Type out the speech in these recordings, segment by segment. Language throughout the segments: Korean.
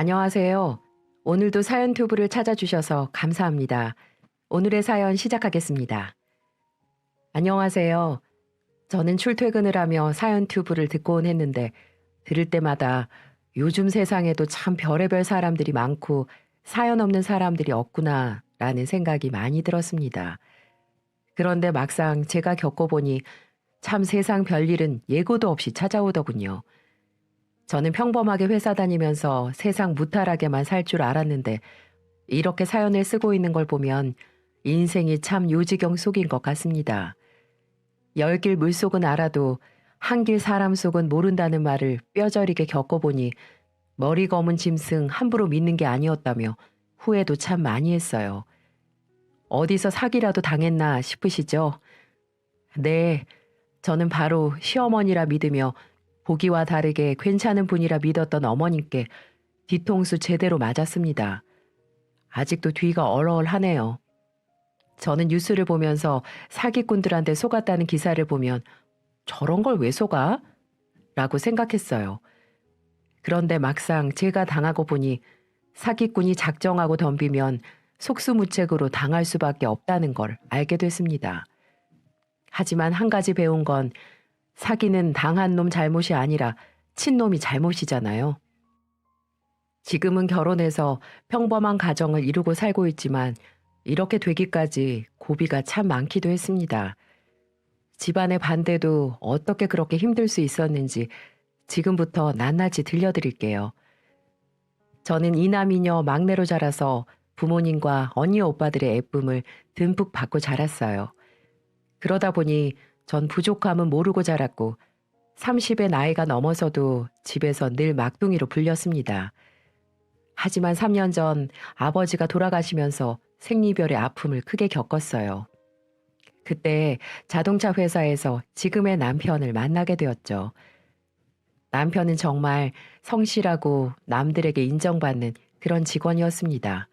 안녕하세요. 오늘도 사연 튜브를 찾아주셔서 감사합니다. 오늘의 사연 시작하겠습니다. 안녕하세요. 저는 출퇴근을 하며 사연 튜브를 듣곤 했는데 들을 때마다 요즘 세상에도 참 별의별 사람들이 많고 사연 없는 사람들이 없구나 라는 생각이 많이 들었습니다. 그런데 막상 제가 겪어보니 참 세상 별일은 예고도 없이 찾아오더군요. 저는 평범하게 회사 다니면서 세상 무탈하게만 살 줄 알았는데 이렇게 사연을 쓰고 있는 걸 보면 인생이 참 요지경 속인 것 같습니다. 열 길 물속은 알아도 한 길 사람 속은 모른다는 말을 뼈저리게 겪어보니 머리 검은 짐승 함부로 믿는 게 아니었다며 후회도 참 많이 했어요. 어디서 사기라도 당했나 싶으시죠? 네, 저는 바로 시어머니라 믿으며 보기와 다르게 괜찮은 분이라 믿었던 어머님께 뒤통수 제대로 맞았습니다. 아직도 뒤가 얼얼하네요. 저는 뉴스를 보면서 사기꾼들한테 속았다는 기사를 보면 저런 걸 왜 속아? 라고 생각했어요. 그런데 막상 제가 당하고 보니 사기꾼이 작정하고 덤비면 속수무책으로 당할 수밖에 없다는 걸 알게 됐습니다. 하지만 한 가지 배운 건 사기는 당한 놈 잘못이 아니라 친놈이 잘못이잖아요. 지금은 결혼해서 평범한 가정을 이루고 살고 있지만 이렇게 되기까지 고비가 참 많기도 했습니다. 집안의 반대도 어떻게 그렇게 힘들 수 있었는지 지금부터 낱낱이 들려드릴게요. 저는 이남이녀 막내로 자라서 부모님과 언니 오빠들의 예쁨을 듬뿍 받고 자랐어요. 그러다 보니 전 부족함은 모르고 자랐고 30의 나이가 넘어서도 집에서 늘 막둥이로 불렸습니다. 하지만 3년 전 아버지가 돌아가시면서 생리별의 아픔을 크게 겪었어요. 그때 자동차 회사에서 지금의 남편을 만나게 되었죠. 남편은 정말 성실하고 남들에게 인정받는 그런 직원이었습니다.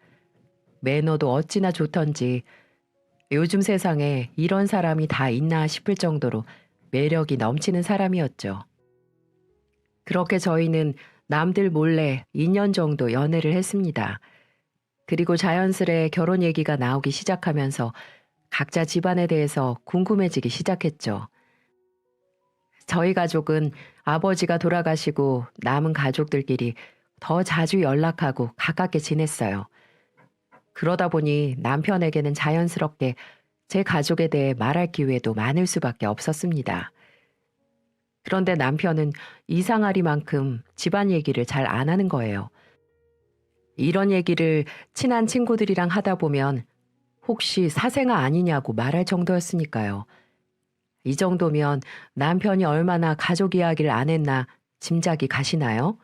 매너도 어찌나 좋던지 요즘 세상에 이런 사람이 다 있나 싶을 정도로 매력이 넘치는 사람이었죠. 그렇게 저희는 남들 몰래 2년 정도 연애를 했습니다. 그리고 자연스레 결혼 얘기가 나오기 시작하면서 각자 집안에 대해서 궁금해지기 시작했죠. 저희 가족은 아버지가 돌아가시고 남은 가족들끼리 더 자주 연락하고 가깝게 지냈어요. 그러다 보니 남편에게는 자연스럽게 제 가족에 대해 말할 기회도 많을 수밖에 없었습니다. 그런데 남편은 이상하리만큼 집안 얘기를 잘 안 하는 거예요. 이런 얘기를 친한 친구들이랑 하다 보면 혹시 사생아 아니냐고 말할 정도였으니까요. 이 정도면 남편이 얼마나 가족 이야기를 안 했나 짐작이 가시나요?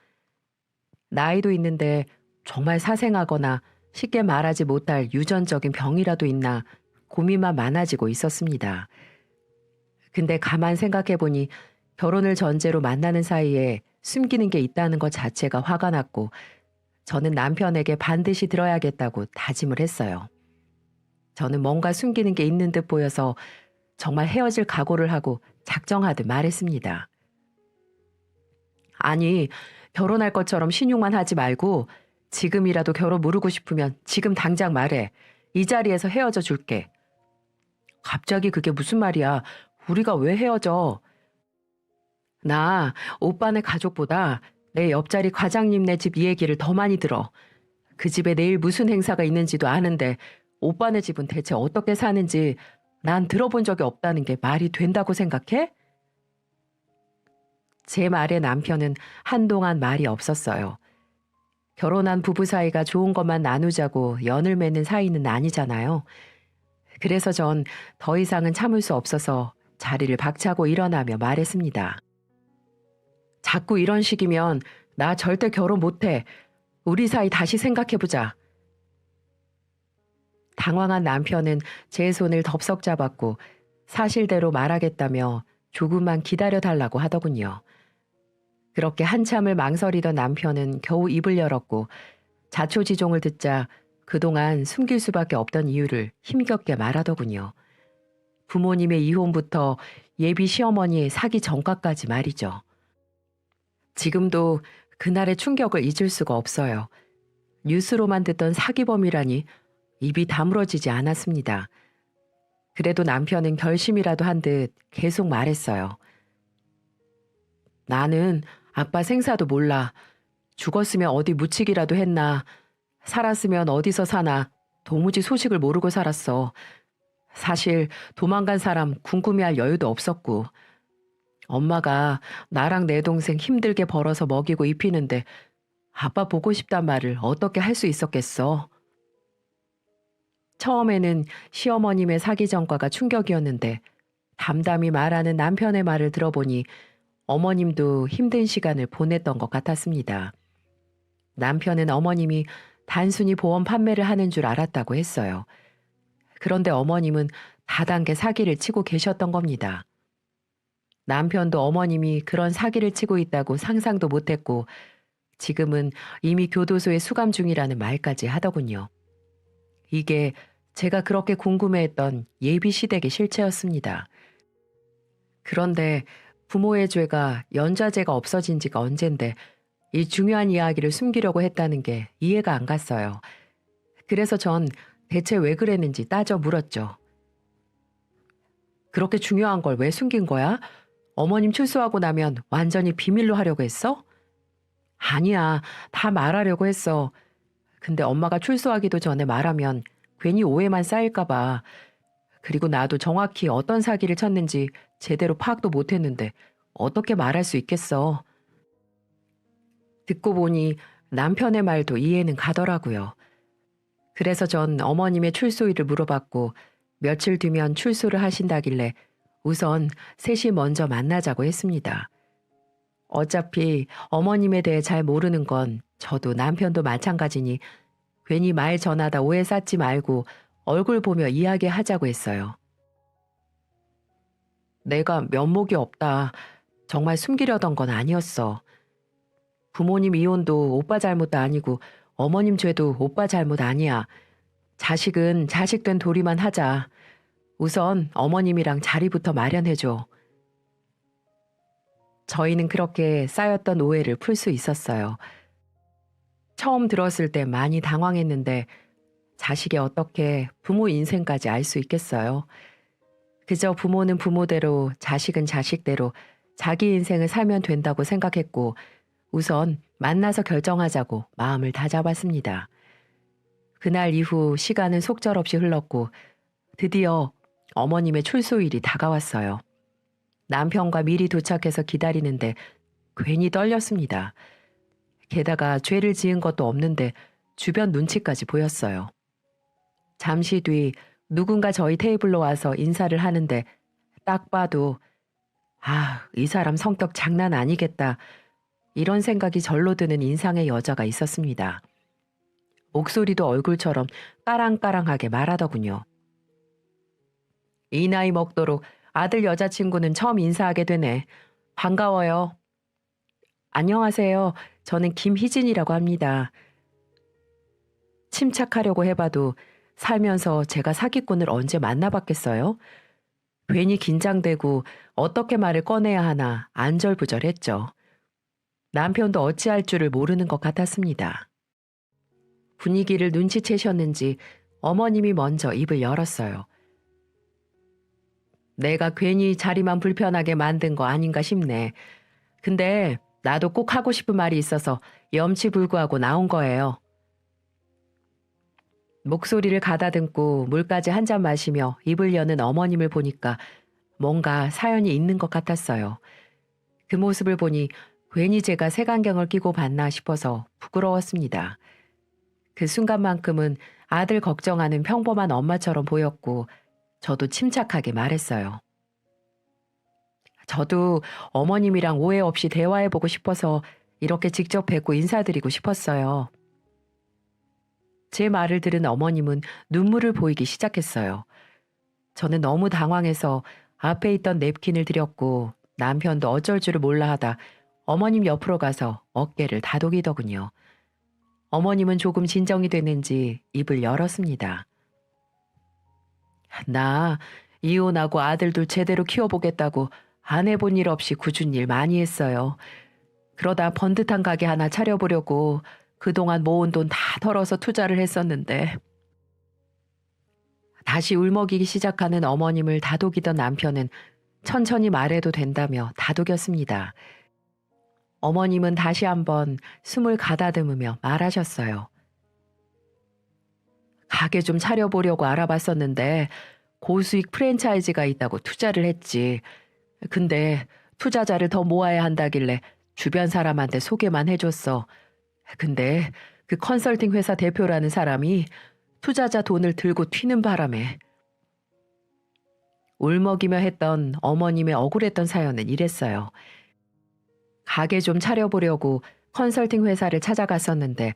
나이도 있는데 정말 사생하거나 쉽게 말하지 못할 유전적인 병이라도 있나 고민만 많아지고 있었습니다. 근데 가만 생각해보니 결혼을 전제로 만나는 사이에 숨기는 게 있다는 것 자체가 화가 났고 저는 남편에게 반드시 들어야겠다고 다짐을 했어요. 저는 뭔가 숨기는 게 있는 듯 보여서 정말 헤어질 각오를 하고 작정하듯 말했습니다. 아니, 결혼할 것처럼 신용만 하지 말고 지금이라도 결혼 무르고 싶으면 지금 당장 말해. 이 자리에서 헤어져 줄게. 갑자기 그게 무슨 말이야? 우리가 왜 헤어져? 나 오빠네 가족보다 내 옆자리 과장님네 집 이 얘기를 더 많이 들어. 그 집에 내일 무슨 행사가 있는지도 아는데 오빠네 집은 대체 어떻게 사는지 난 들어본 적이 없다는 게 말이 된다고 생각해? 제 말에 남편은 한동안 말이 없었어요. 결혼한 부부 사이가 좋은 것만 나누자고 연을 맺는 사이는 아니잖아요. 그래서 전 더 이상은 참을 수 없어서 자리를 박차고 일어나며 말했습니다. 자꾸 이런 식이면 나 절대 결혼 못해. 우리 사이 다시 생각해보자. 당황한 남편은 제 손을 덥석 잡았고 사실대로 말하겠다며 조금만 기다려달라고 하더군요. 그렇게 한참을 망설이던 남편은 겨우 입을 열었고 자초지종을 듣자 그동안 숨길 수밖에 없던 이유를 힘겹게 말하더군요. 부모님의 이혼부터 예비 시어머니의 사기 전과까지 말이죠. 지금도 그날의 충격을 잊을 수가 없어요. 뉴스로만 듣던 사기범이라니 입이 다물어지지 않았습니다. 그래도 남편은 결심이라도 한 듯 계속 말했어요. 나는 아빠 생사도 몰라. 죽었으면 어디 묻히기라도 했나. 살았으면 어디서 사나. 도무지 소식을 모르고 살았어. 사실 도망간 사람 궁금해할 여유도 없었고. 엄마가 나랑 내 동생 힘들게 벌어서 먹이고 입히는데 아빠 보고 싶단 말을 어떻게 할 수 있었겠어. 처음에는 시어머님의 사기 전과가 충격이었는데 담담히 말하는 남편의 말을 들어보니 어머님도 힘든 시간을 보냈던 것 같았습니다. 남편은 어머님이 단순히 보험 판매를 하는 줄 알았다고 했어요. 그런데 어머님은 다단계 사기를 치고 계셨던 겁니다. 남편도 어머님이 그런 사기를 치고 있다고 상상도 못했고 지금은 이미 교도소에 수감 중이라는 말까지 하더군요. 이게 제가 그렇게 궁금해했던 예비시댁의 실체였습니다. 그런데 부모의 죄가 연좌제가 없어진 지가 언젠데 이 중요한 이야기를 숨기려고 했다는 게 이해가 안 갔어요. 그래서 전 대체 왜 그랬는지 따져 물었죠. 그렇게 중요한 걸 왜 숨긴 거야? 어머님 출소하고 나면 완전히 비밀로 하려고 했어? 아니야, 다 말하려고 했어. 근데 엄마가 출소하기도 전에 말하면 괜히 오해만 쌓일까 봐. 그리고 나도 정확히 어떤 사기를 쳤는지 제대로 파악도 못했는데 어떻게 말할 수 있겠어. 듣고 보니 남편의 말도 이해는 가더라고요. 그래서 전 어머님의 출소일을 물어봤고 며칠 뒤면 출소를 하신다길래 우선 셋이 먼저 만나자고 했습니다. 어차피 어머님에 대해 잘 모르는 건 저도 남편도 마찬가지니 괜히 말 전하다 오해 쌓지 말고 얼굴 보며 이야기하자고 했어요. 내가 면목이 없다. 정말 숨기려던 건 아니었어. 부모님 이혼도 오빠 잘못도 아니고 어머님 죄도 오빠 잘못 아니야. 자식은 자식된 도리만 하자. 우선 어머님이랑 자리부터 마련해줘. 저희는 그렇게 쌓였던 오해를 풀 수 있었어요. 처음 들었을 때 많이 당황했는데 자식이 어떻게 부모 인생까지 알 수 있겠어요? 그저 부모는 부모대로 자식은 자식대로 자기 인생을 살면 된다고 생각했고 우선 만나서 결정하자고 마음을 다잡았습니다. 그날 이후 시간은 속절없이 흘렀고 드디어 어머님의 출소일이 다가왔어요. 남편과 미리 도착해서 기다리는데 괜히 떨렸습니다. 게다가 죄를 지은 것도 없는데 주변 눈치까지 보였어요. 잠시 뒤 누군가 저희 테이블로 와서 인사를 하는데 딱 봐도 이 사람 성격 장난 아니겠다. 이런 생각이 절로 드는 인상의 여자가 있었습니다. 목소리도 얼굴처럼 까랑까랑하게 말하더군요. 이 나이 먹도록 아들 여자친구는 처음 인사하게 되네. 반가워요. 안녕하세요. 저는 김희진이라고 합니다. 침착하려고 해봐도 살면서 제가 사기꾼을 언제 만나봤겠어요? 괜히 긴장되고 어떻게 말을 꺼내야 하나 안절부절했죠. 남편도 어찌할 줄을 모르는 것 같았습니다. 분위기를 눈치채셨는지 어머님이 먼저 입을 열었어요. 내가 괜히 자리만 불편하게 만든 거 아닌가 싶네. 근데 나도 꼭 하고 싶은 말이 있어서 염치불구하고 나온 거예요. 목소리를 가다듬고 물까지 한 잔 마시며 입을 여는 어머님을 보니까 뭔가 사연이 있는 것 같았어요. 그 모습을 보니 괜히 제가 색안경을 끼고 봤나 싶어서 부끄러웠습니다. 그 순간만큼은 아들 걱정하는 평범한 엄마처럼 보였고 저도 침착하게 말했어요. 저도 어머님이랑 오해 없이 대화해보고 싶어서 이렇게 직접 뵙고 인사드리고 싶었어요. 제 말을 들은 어머님은 눈물을 보이기 시작했어요. 저는 너무 당황해서 앞에 있던 냅킨을 드렸고 남편도 어쩔 줄을 몰라 하다 어머님 옆으로 가서 어깨를 다독이더군요. 어머님은 조금 진정이 됐는지 입을 열었습니다. 나 이혼하고 아들 둘 제대로 키워보겠다고 안 해본 일 없이 굳은 일 많이 했어요. 그러다 번듯한 가게 하나 차려보려고 그동안 모은 돈 다 털어서 투자를 했었는데 다시 울먹이기 시작하는 어머님을 다독이던 남편은 천천히 말해도 된다며 다독였습니다. 어머님은 다시 한번 숨을 가다듬으며 말하셨어요. 가게 좀 차려보려고 알아봤었는데 고수익 프랜차이즈가 있다고 투자를 했지. 근데 투자자를 더 모아야 한다길래 주변 사람한테 소개만 해줬어. 근데 그 컨설팅 회사 대표라는 사람이 투자자 돈을 들고 튀는 바람에 울먹이며 했던 어머님의 억울했던 사연은 이랬어요. 가게 좀 차려보려고 컨설팅 회사를 찾아갔었는데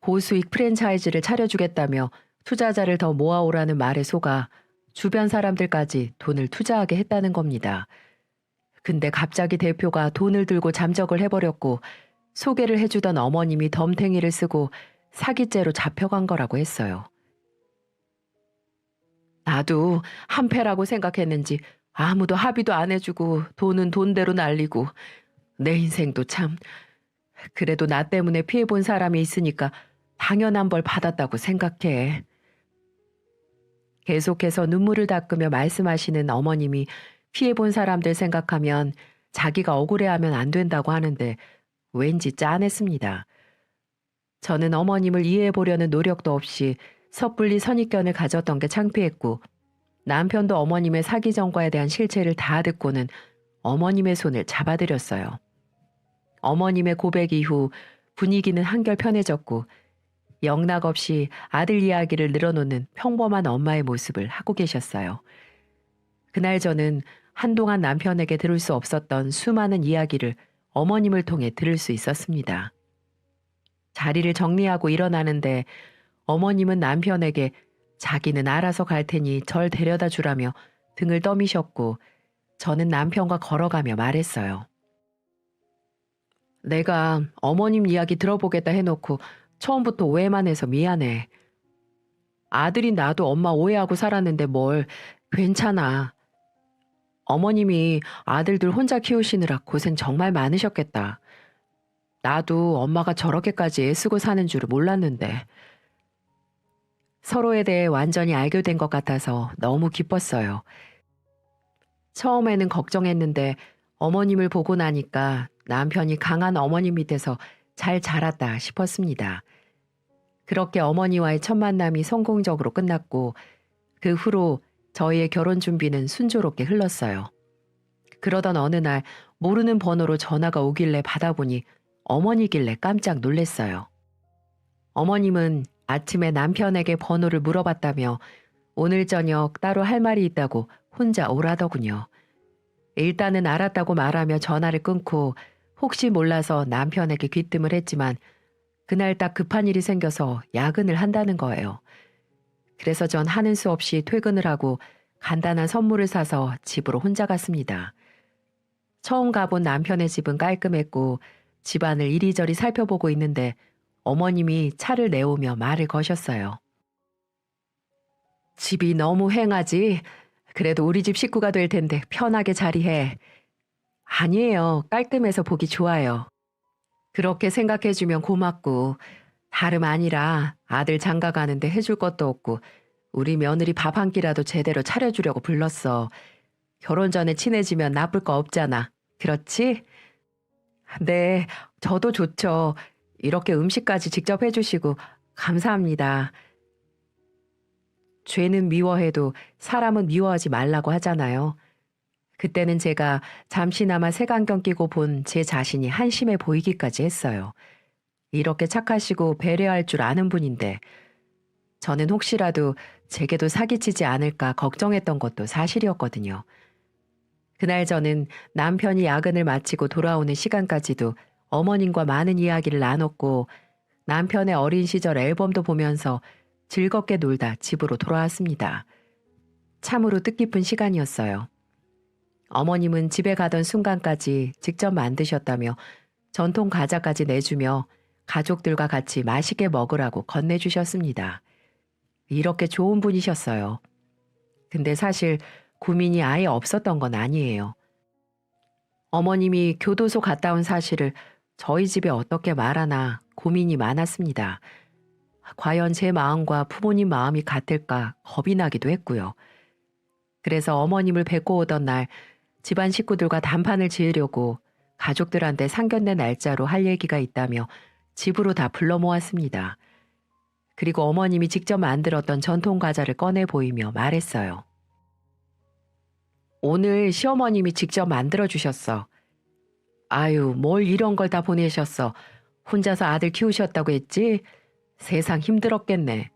고수익 프랜차이즈를 차려주겠다며 투자자를 더 모아오라는 말에 속아 주변 사람들까지 돈을 투자하게 했다는 겁니다. 근데 갑자기 대표가 돈을 들고 잠적을 해버렸고 소개를 해주던 어머님이 덤탱이를 쓰고 사기죄로 잡혀간 거라고 했어요. 나도 한패라고 생각했는지 아무도 합의도 안 해주고 돈은 돈대로 날리고 내 인생도 참. 그래도 나 때문에 피해본 사람이 있으니까 당연한 벌 받았다고 생각해. 계속해서 눈물을 닦으며 말씀하시는 어머님이 피해본 사람들 생각하면 자기가 억울해하면 안 된다고 하는데 왠지 짠했습니다. 저는 어머님을 이해해보려는 노력도 없이 섣불리 선입견을 가졌던 게 창피했고 남편도 어머님의 사기 전과에 대한 실체를 다 듣고는 어머님의 손을 잡아드렸어요. 어머님의 고백 이후 분위기는 한결 편해졌고 영락없이 아들 이야기를 늘어놓는 평범한 엄마의 모습을 하고 계셨어요. 그날 저는 한동안 남편에게 들을 수 없었던 수많은 이야기를 어머님을 통해 들을 수 있었습니다. 자리를 정리하고 일어나는데 어머님은 남편에게 자기는 알아서 갈 테니 절 데려다 주라며 등을 떠미셨고 저는 남편과 걸어가며 말했어요. 내가 어머님 이야기 들어보겠다 해놓고 처음부터 오해만 해서 미안해. 아들인 나도 엄마 오해하고 살았는데 뭘 괜찮아. 어머님이 아들들 혼자 키우시느라 고생 정말 많으셨겠다. 나도 엄마가 저렇게까지 애쓰고 사는 줄을 몰랐는데. 서로에 대해 완전히 알게 된 것 같아서 너무 기뻤어요. 처음에는 걱정했는데 어머님을 보고 나니까 남편이 강한 어머님 밑에서 잘 자랐다 싶었습니다. 그렇게 어머니와의 첫 만남이 성공적으로 끝났고 그 후로 저희의 결혼 준비는 순조롭게 흘렀어요. 그러던 어느 날 모르는 번호로 전화가 오길래 받아보니 어머니길래 깜짝 놀랐어요. 어머님은 아침에 남편에게 번호를 물어봤다며 오늘 저녁 따로 할 말이 있다고 혼자 오라더군요. 일단은 알았다고 말하며 전화를 끊고 혹시 몰라서 남편에게 귀뜸을 했지만 그날 딱 급한 일이 생겨서 야근을 한다는 거예요. 그래서 전 하는 수 없이 퇴근을 하고 간단한 선물을 사서 집으로 혼자 갔습니다. 처음 가본 남편의 집은 깔끔했고 집안을 이리저리 살펴보고 있는데 어머님이 차를 내오며 말을 거셨어요. 집이 너무 휑하지? 그래도 우리 집 식구가 될 텐데 편하게 자리해. 아니에요. 깔끔해서 보기 좋아요. 그렇게 생각해주면 고맙고 다름 아니라 아들 장가 가는데 해줄 것도 없고 우리 며느리 밥 한 끼라도 제대로 차려주려고 불렀어. 결혼 전에 친해지면 나쁠 거 없잖아. 그렇지? 네, 저도 좋죠. 이렇게 음식까지 직접 해주시고 감사합니다. 죄는 미워해도 사람은 미워하지 말라고 하잖아요. 그때는 제가 잠시나마 색안경 끼고 본 제 자신이 한심해 보이기까지 했어요. 이렇게 착하시고 배려할 줄 아는 분인데 저는 혹시라도 제게도 사기치지 않을까 걱정했던 것도 사실이었거든요. 그날 저는 남편이 야근을 마치고 돌아오는 시간까지도 어머님과 많은 이야기를 나눴고 남편의 어린 시절 앨범도 보면서 즐겁게 놀다 집으로 돌아왔습니다. 참으로 뜻깊은 시간이었어요. 어머님은 집에 가던 순간까지 직접 만드셨다며 전통 과자까지 내주며 가족들과 같이 맛있게 먹으라고 건네주셨습니다. 이렇게 좋은 분이셨어요. 근데 사실 고민이 아예 없었던 건 아니에요. 어머님이 교도소 갔다 온 사실을 저희 집에 어떻게 말하나 고민이 많았습니다. 과연 제 마음과 부모님 마음이 같을까 겁이 나기도 했고요. 그래서 어머님을 뵙고 오던 날 집안 식구들과 단판을 지으려고 가족들한테 상견례 날짜로 할 얘기가 있다며 집으로 다 불러 모았습니다. 그리고 어머님이 직접 만들었던 전통 과자를 꺼내 보이며 말했어요. 오늘 시어머님이 직접 만들어 주셨어. 아유, 뭘 이런 걸 다 보내셨어. 혼자서 아들 키우셨다고 했지? 세상 힘들었겠네.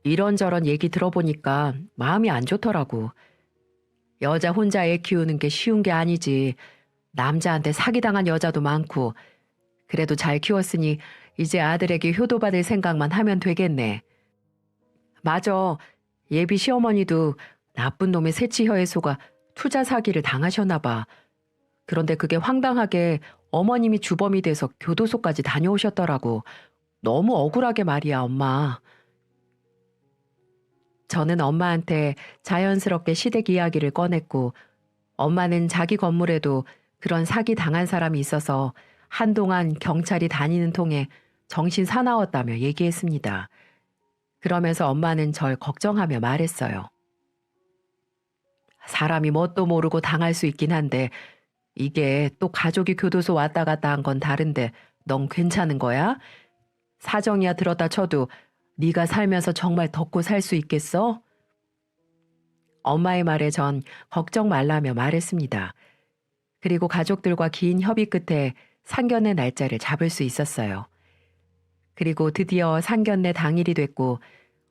이런저런 얘기 들어보니까 마음이 안 좋더라고. 여자 혼자 애 키우는 게 쉬운 게 아니지. 남자한테 사기당한 여자도 많고. 그래도 잘 키웠으니 이제 아들에게 효도받을 생각만 하면 되겠네. 맞아. 예비 시어머니도 나쁜 놈의 새치혀에 속아 투자 사기를 당하셨나 봐. 그런데 그게 황당하게 어머님이 주범이 돼서 교도소까지 다녀오셨더라고. 너무 억울하게 말이야, 엄마. 저는 엄마한테 자연스럽게 시댁 이야기를 꺼냈고 엄마는 자기 건물에도 그런 사기 당한 사람이 있어서 한동안 경찰이 다니는 통에 정신 사나웠다며 얘기했습니다. 그러면서 엄마는 절 걱정하며 말했어요. 사람이 뭣도 모르고 당할 수 있긴 한데 이게 또 가족이 교도소 왔다 갔다 한 건 다른데 넌 괜찮은 거야? 사정이야 들었다 쳐도 네가 살면서 정말 덮고 살 수 있겠어? 엄마의 말에 전 걱정 말라며 말했습니다. 그리고 가족들과 긴 협의 끝에 상견례 날짜를 잡을 수 있었어요. 그리고 드디어 상견례 당일이 됐고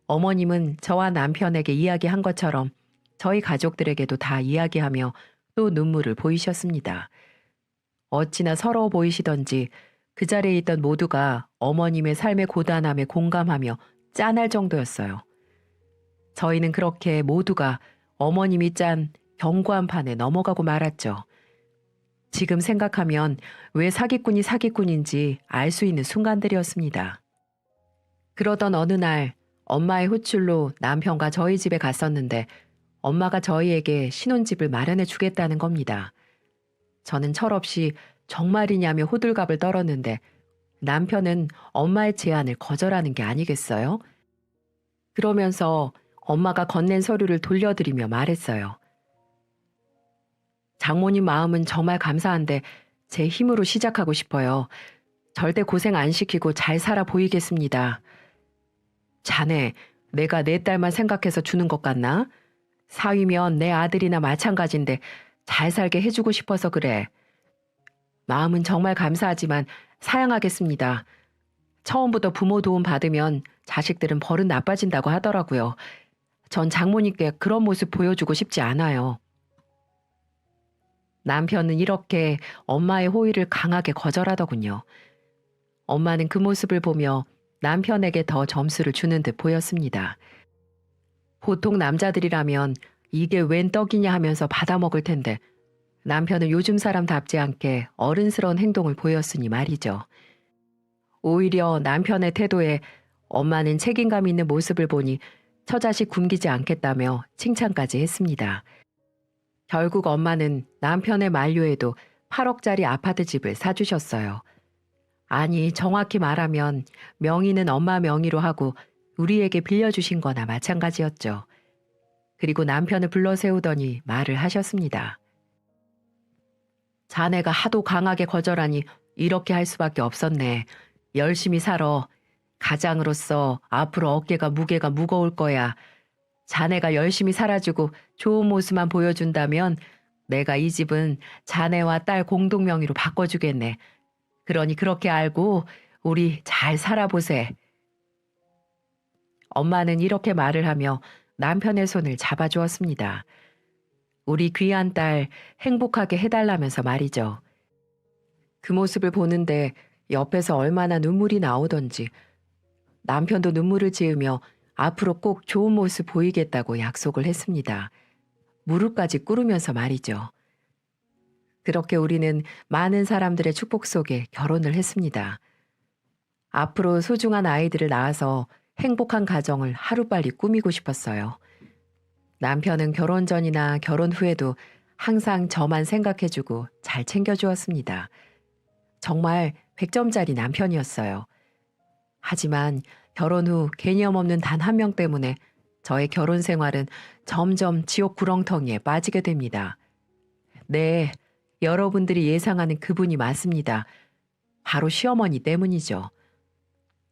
어머님은 저와 남편에게 이야기한 것처럼 저희 가족들에게도 다 이야기하며 또 눈물을 보이셨습니다. 어찌나 서러워 보이시던지 그 자리에 있던 모두가 어머님의 삶의 고단함에 공감하며 짠할 정도였어요. 저희는 그렇게 모두가 어머님이 짠 견고한 판에 넘어가고 말았죠. 지금 생각하면 왜 사기꾼이 사기꾼인지 알 수 있는 순간들이었습니다. 그러던 어느 날 엄마의 호출로 남편과 저희 집에 갔었는데 엄마가 저희에게 신혼집을 마련해 주겠다는 겁니다. 저는 철없이 정말이냐며 호들갑을 떨었는데 남편은 엄마의 제안을 거절하는 게 아니겠어요? 그러면서 엄마가 건넨 서류를 돌려드리며 말했어요. 장모님 마음은 정말 감사한데 제 힘으로 시작하고 싶어요. 절대 고생 안 시키고 잘 살아 보이겠습니다. 자네, 내가 내 딸만 생각해서 주는 것 같나? 사위면 내 아들이나 마찬가지인데 잘 살게 해주고 싶어서 그래. 마음은 정말 감사하지만 사양하겠습니다. 처음부터 부모 도움 받으면 자식들은 버릇 나빠진다고 하더라고요. 전 장모님께 그런 모습 보여주고 싶지 않아요. 남편은 이렇게 엄마의 호의를 강하게 거절하더군요. 엄마는 그 모습을 보며 남편에게 더 점수를 주는 듯 보였습니다. 보통 남자들이라면 이게 웬 떡이냐 하면서 받아먹을 텐데 남편은 요즘 사람답지 않게 어른스러운 행동을 보였으니 말이죠. 오히려 남편의 태도에 엄마는 책임감 있는 모습을 보니 처자식 굶기지 않겠다며 칭찬까지 했습니다. 결국 엄마는 남편의 만류에도 8억짜리 아파트 집을 사주셨어요. 아니, 정확히 말하면 명의는 엄마 명의로 하고 우리에게 빌려주신 거나 마찬가지였죠. 그리고 남편을 불러 세우더니 말을 하셨습니다. 자네가 하도 강하게 거절하니 이렇게 할 수밖에 없었네. 열심히 살아. 가장으로서 앞으로 어깨가 무게가 무거울 거야. 자네가 열심히 살아주고 좋은 모습만 보여준다면 내가 이 집은 자네와 딸 공동 명의로 바꿔주겠네. 그러니 그렇게 알고 우리 잘 살아보세. 엄마는 이렇게 말을 하며 남편의 손을 잡아주었습니다. 우리 귀한 딸 행복하게 해달라면서 말이죠. 그 모습을 보는데 옆에서 얼마나 눈물이 나오던지 남편도 눈물을 지으며 앞으로 꼭 좋은 모습 보이겠다고 약속을 했습니다. 무릎까지 꿇으면서 말이죠. 그렇게 우리는 많은 사람들의 축복 속에 결혼을 했습니다. 앞으로 소중한 아이들을 낳아서 행복한 가정을 하루빨리 꾸미고 싶었어요. 남편은 결혼 전이나 결혼 후에도 항상 저만 생각해주고 잘 챙겨주었습니다. 정말 100점짜리 남편이었어요. 하지만 결혼 후 개념 없는 단 한 명 때문에 저의 결혼 생활은 점점 지옥 구렁텅이에 빠지게 됩니다. 네, 여러분들이 예상하는 그분이 맞습니다. 바로 시어머니 때문이죠.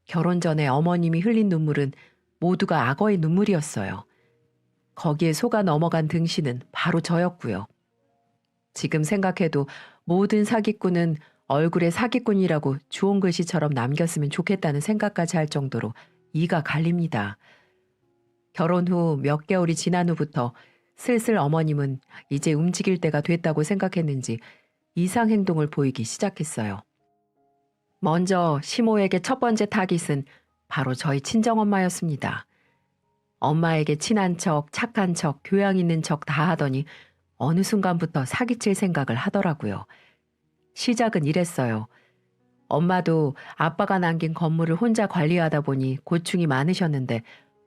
결혼 전에 어머님이 흘린 눈물은 모두가 악어의 눈물이었어요. 거기에 속아 넘어간 등신은 바로 저였고요. 지금 생각해도 모든 사기꾼은 얼굴에 사기꾼이라고 좋은 글씨처럼 남겼으면 좋겠다는 생각까지 할 정도로 이가 갈립니다. 결혼 후 몇 개월이 지난 후부터 슬슬 어머님은 이제 움직일 때가 됐다고 생각했는지 이상 행동을 보이기 시작했어요. 먼저 시모에게 첫 번째 타깃은 바로 저희 친정엄마였습니다. 엄마에게 친한 척, 착한 척, 교양 있는 척 다 하더니 어느 순간부터 사기칠 생각을 하더라고요. 시작은 이랬어요. 엄마도 아빠가 남긴 건물을 혼자 관리하다 보니 고충이 많으셨는데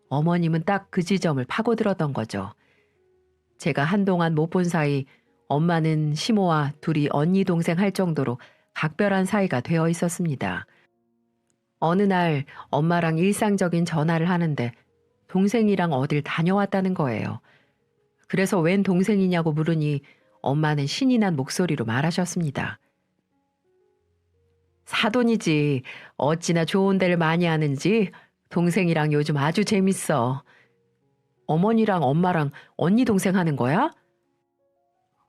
어머님은 딱 그 지점을 파고들었던 거죠. 제가 한동안 못 본 사이 엄마는 시모와 둘이 언니 동생 할 정도로 각별한 사이가 되어 있었습니다. 어느 날 엄마랑 일상적인 전화를 하는데 동생이랑 어딜 다녀왔다는 거예요. 그래서 웬 동생이냐고 물으니 엄마는 신이 난 목소리로 말하셨습니다. 사돈이지. 어찌나 좋은 데를 많이 하는지 동생이랑 요즘 아주 재밌어. 어머니랑 엄마랑 언니 동생 하는 거야?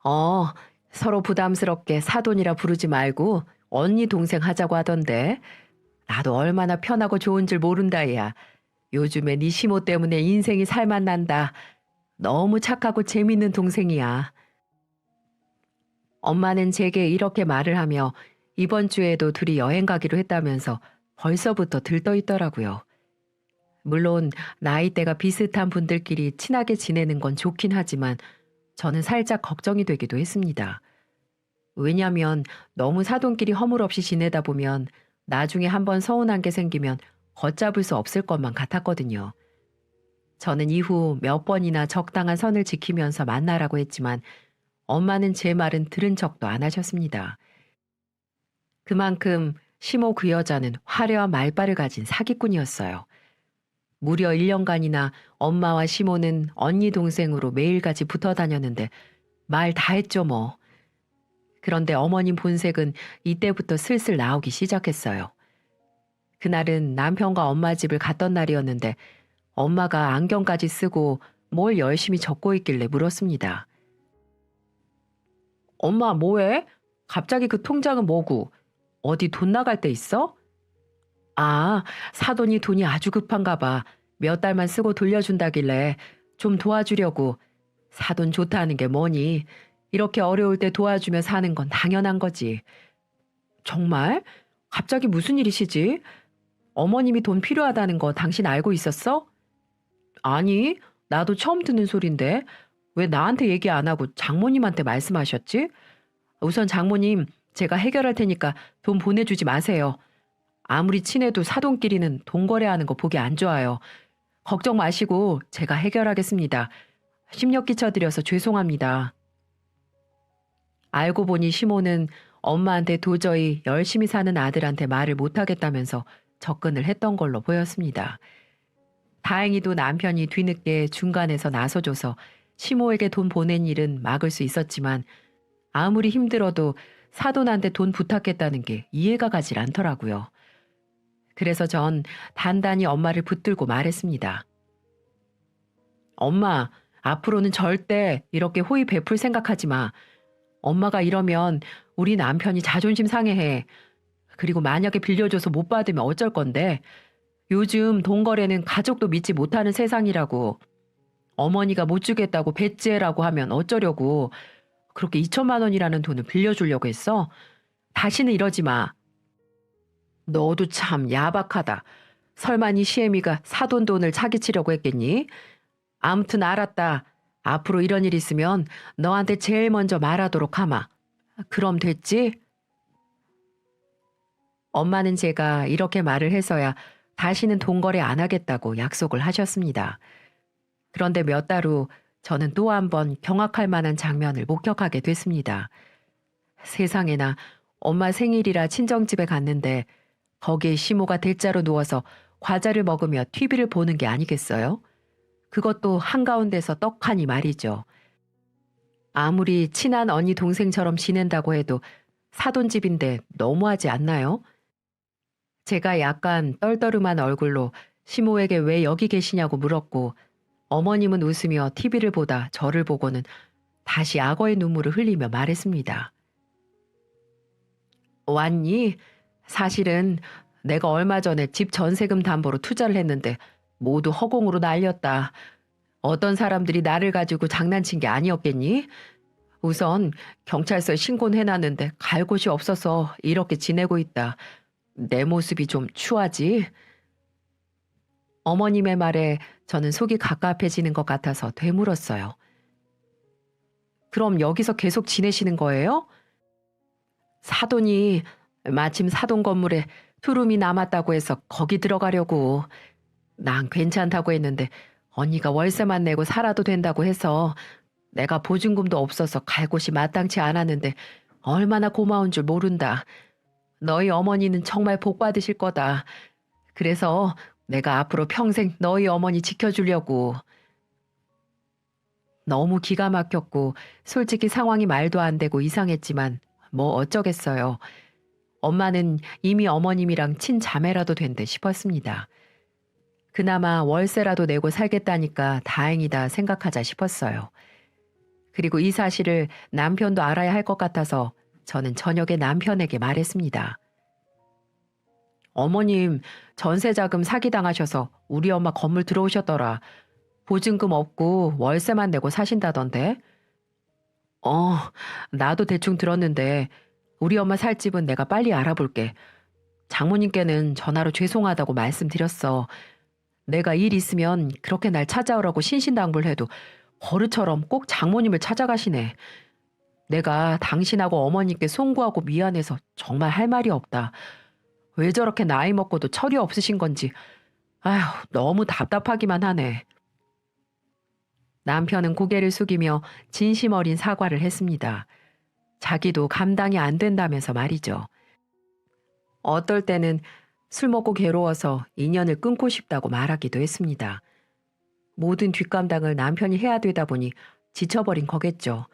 어, 서로 부담스럽게 사돈이라 부르지 말고 언니 동생 하자고 하던데. 나도 얼마나 편하고 좋은 줄 모른다 야. 요즘에 네 시모 때문에 인생이 살만 난다. 너무 착하고 재밌는 동생이야. 엄마는 제게 이렇게 말을 하며 이번 주에도 둘이 여행 가기로 했다면서 벌써부터 들떠 있더라고요. 물론 나이대가 비슷한 분들끼리 친하게 지내는 건 좋긴 하지만 저는 살짝 걱정이 되기도 했습니다. 왜냐면 너무 사돈끼리 허물없이 지내다 보면 나중에 한번 서운한 게 생기면 걷잡을 수 없을 것만 같았거든요. 저는 이후 몇 번이나 적당한 선을 지키면서 만나라고 했지만 엄마는 제 말은 들은 척도 안 하셨습니다. 그만큼 시모 그 여자는 화려한 말발을 가진 사기꾼이었어요. 무려 1년간이나 엄마와 시모는 언니 동생으로 매일같이 붙어 다녔는데 말 다 했죠 뭐. 그런데 어머님 본색은 이때부터 슬슬 나오기 시작했어요. 그날은 남편과 엄마 집을 갔던 날이었는데 엄마가 안경까지 쓰고 뭘 열심히 적고 있길래 물었습니다. 엄마 뭐해? 갑자기 그 통장은 뭐고? 어디 돈 나갈 데 있어? 아, 사돈이 돈이 아주 급한가 봐. 몇 달만 쓰고 돌려준다길래 좀 도와주려고. 사돈 좋다는 게 뭐니? 이렇게 어려울 때 도와주며 사는 건 당연한 거지. 정말? 갑자기 무슨 일이시지? 어머님이 돈 필요하다는 거 당신 알고 있었어? 아니, 나도 처음 듣는 소린데 왜 나한테 얘기 안 하고 장모님한테 말씀하셨지? 우선 장모님, 제가 해결할 테니까 돈 보내주지 마세요. 아무리 친해도 사돈끼리는 돈 거래하는 거 보기 안 좋아요. 걱정 마시고 제가 해결하겠습니다. 심력 끼쳐드려서 죄송합니다. 알고 보니 시모는 엄마한테 도저히 열심히 사는 아들한테 말을 못하겠다면서 접근을 했던 걸로 보였습니다. 다행히도 남편이 뒤늦게 중간에서 나서줘서 시모에게 돈 보낸 일은 막을 수 있었지만 아무리 힘들어도 사돈한테 돈 부탁했다는 게 이해가 가질 않더라고요. 그래서 전 단단히 엄마를 붙들고 말했습니다. 엄마, 앞으로는 절대 이렇게 호의 베풀 생각하지 마. 엄마가 이러면 우리 남편이 자존심 상해해. 그리고 만약에 빌려줘서 못 받으면 어쩔 건데. 요즘 돈 거래는 가족도 믿지 못하는 세상이라고. 어머니가 못 주겠다고 배째라고 하면 어쩌려고. 그렇게 2천만 원이라는 돈을 빌려주려고 했어? 다시는 이러지 마. 너도 참 야박하다. 설마 니 시애미가 사돈 돈을 사기치려고 했겠니? 아무튼 알았다. 앞으로 이런 일 있으면 너한테 제일 먼저 말하도록 하마. 그럼 됐지? 엄마는 제가 이렇게 말을 해서야 다시는 돈 거래 안 하겠다고 약속을 하셨습니다. 그런데 몇 달 후 저는 또 한 번 경악할 만한 장면을 목격하게 됐습니다. 세상에나 엄마 생일이라 친정집에 갔는데 거기에 시모가 대자로 누워서 과자를 먹으며 TV를 보는 게 아니겠어요? 그것도 한가운데서 떡하니 말이죠. 아무리 친한 언니 동생처럼 지낸다고 해도 사돈집인데 너무하지 않나요? 제가 약간 떨떠름한 얼굴로 시모에게 왜 여기 계시냐고 물었고 어머님은 웃으며 TV를 보다 저를 보고는 다시 악어의 눈물을 흘리며 말했습니다. 왔니? 사실은 내가 얼마 전에 집 전세금 담보로 투자를 했는데 모두 허공으로 날렸다. 어떤 사람들이 나를 가지고 장난친 게 아니었겠니? 우선 경찰서에 신고는 해놨는데 갈 곳이 없어서 이렇게 지내고 있다. 내 모습이 좀 추하지? 어머님의 말에 저는 속이 갑갑해지는 것 같아서 되물었어요. 그럼 여기서 계속 지내시는 거예요? 사돈이 마침 사돈 건물에 투룸이 남았다고 해서 거기 들어가려고. 난 괜찮다고 했는데 언니가 월세만 내고 살아도 된다고 해서 내가 보증금도 없어서 갈 곳이 마땅치 않았는데 얼마나 고마운 줄 모른다. 너희 어머니는 정말 복 받으실 거다. 그래서 내가 앞으로 평생 너희 어머니 지켜주려고. 너무 기가 막혔고 솔직히 상황이 말도 안 되고 이상했지만 뭐 어쩌겠어요. 엄마는 이미 어머님이랑 친자매라도 된 듯 싶었습니다. 그나마 월세라도 내고 살겠다니까 다행이다 생각하자 싶었어요. 그리고 이 사실을 남편도 알아야 할 것 같아서 저는 저녁에 남편에게 말했습니다. 어머님 전세자금 사기당하셔서 우리 엄마 건물 들어오셨더라. 보증금 없고 월세만 내고 사신다던데. 어, 나도 대충 들었는데 우리 엄마 살 집은 내가 빨리 알아볼게. 장모님께는 전화로 죄송하다고 말씀드렸어. 내가 일 있으면 그렇게 날 찾아오라고 신신당부해도 버릇처럼 꼭 장모님을 찾아가시네. 내가 당신하고 어머님께 송구하고 미안해서 정말 할 말이 없다. 왜 저렇게 나이 먹고도 철이 없으신 건지 아휴 너무 답답하기만 하네. 남편은 고개를 숙이며 진심 어린 사과를 했습니다. 자기도 감당이 안 된다면서 말이죠. 어떨 때는 술 먹고 괴로워서 인연을 끊고 싶다고 말하기도 했습니다. 모든 뒷감당을 남편이 해야 되다 보니 지쳐버린 거겠죠.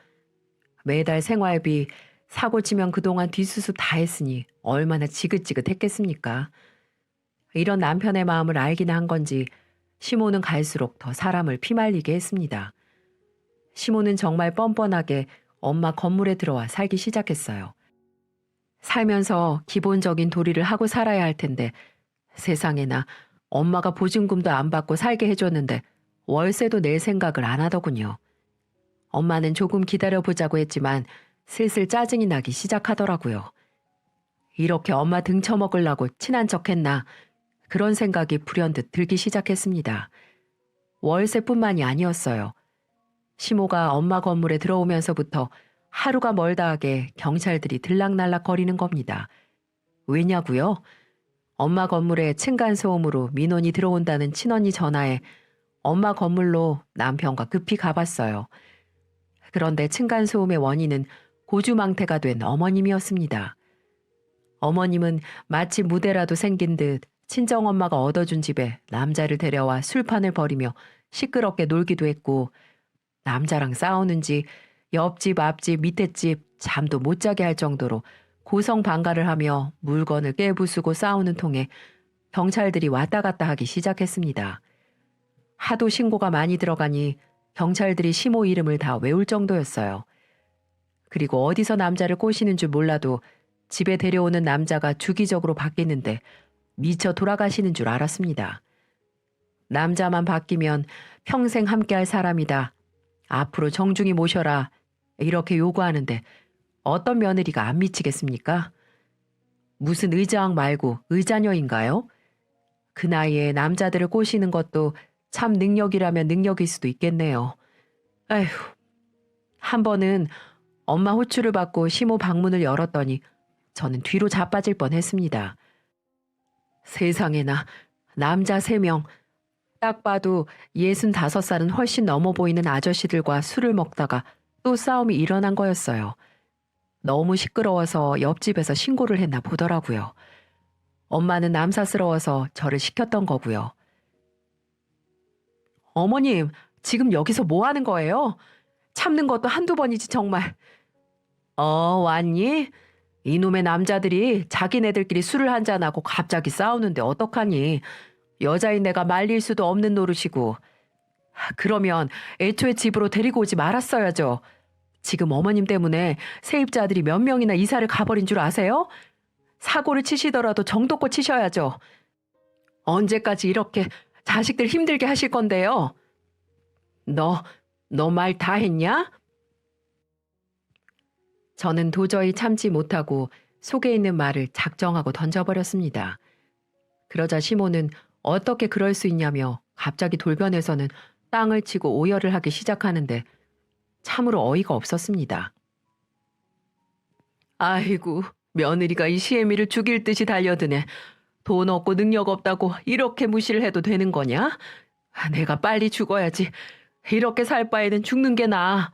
매달 생활비, 사고 치면 그동안 뒷수습 다 했으니 얼마나 지긋지긋했겠습니까? 이런 남편의 마음을 알기나 한 건지 시모는 갈수록 더 사람을 피말리게 했습니다. 시모는 정말 뻔뻔하게 엄마 건물에 들어와 살기 시작했어요. 살면서 기본적인 도리를 하고 살아야 할 텐데 세상에나 엄마가 보증금도 안 받고 살게 해줬는데 월세도 낼 생각을 안 하더군요. 엄마는 조금 기다려보자고 했지만 슬슬 짜증이 나기 시작하더라고요. 이렇게 엄마 등쳐먹으려고 친한 척했나 그런 생각이 불현듯 들기 시작했습니다. 월세뿐만이 아니었어요. 시모가 엄마 건물에 들어오면서부터 하루가 멀다 하게 경찰들이 들락날락 거리는 겁니다. 왜냐고요? 엄마 건물에 층간소음으로 민원이 들어온다는 친언니 전화에 엄마 건물로 남편과 급히 가봤어요. 그런데 층간소음의 원인은 고주망태가 된 어머님이었습니다. 어머님은 마치 무대라도 생긴 듯 친정엄마가 얻어준 집에 남자를 데려와 술판을 벌이며 시끄럽게 놀기도 했고 남자랑 싸우는지 옆집, 앞집, 밑에 집 잠도 못 자게 할 정도로 고성방가를 하며 물건을 깨부수고 싸우는 통에 경찰들이 왔다 갔다 하기 시작했습니다. 하도 신고가 많이 들어가니 경찰들이 시모 이름을 다 외울 정도였어요. 그리고 어디서 남자를 꼬시는 줄 몰라도 집에 데려오는 남자가 주기적으로 바뀌는데 미쳐 돌아가시는 줄 알았습니다. 남자만 바뀌면 평생 함께할 사람이다. 앞으로 정중히 모셔라. 이렇게 요구하는데 어떤 며느리가 안 미치겠습니까? 무슨 의자왕 말고 의자녀인가요? 그 나이에 남자들을 꼬시는 것도 참 능력이라면 능력일 수도 있겠네요. 아휴, 한 번은 엄마 호출을 받고 시모 방문을 열었더니 저는 뒤로 자빠질 뻔했습니다. 세상에나 남자 3명, 딱 봐도 65살은 훨씬 넘어 보이는 아저씨들과 술을 먹다가 또 싸움이 일어난 거였어요. 너무 시끄러워서 옆집에서 신고를 했나 보더라고요. 엄마는 남사스러워서 저를 시켰던 거고요. 어머님, 지금 여기서 뭐 하는 거예요? 참는 것도 한두 번이지 정말. 왔니? 이놈의 남자들이 자기네들끼리 술을 한잔하고 갑자기 싸우는데 어떡하니? 여자인 내가 말릴 수도 없는 노릇이고. 그러면 애초에 집으로 데리고 오지 말았어야죠. 지금 어머님 때문에 세입자들이 몇 명이나 이사를 가버린 줄 아세요? 사고를 치시더라도 정도껏 치셔야죠. 언제까지 이렇게 자식들 힘들게 하실 건데요? 너 말 다 했냐? 저는 도저히 참지 못하고 속에 있는 말을 작정하고 던져버렸습니다. 그러자 시모는 어떻게 그럴 수 있냐며 갑자기 돌변해서는 땅을 치고 오열을 하기 시작하는데 참으로 어이가 없었습니다. 아이고, 며느리가 이 시애미를 죽일 듯이 달려드네. 돈 없고 능력 없다고 이렇게 무시를 해도 되는 거냐? 내가 빨리 죽어야지. 이렇게 살 바에는 죽는 게 나아.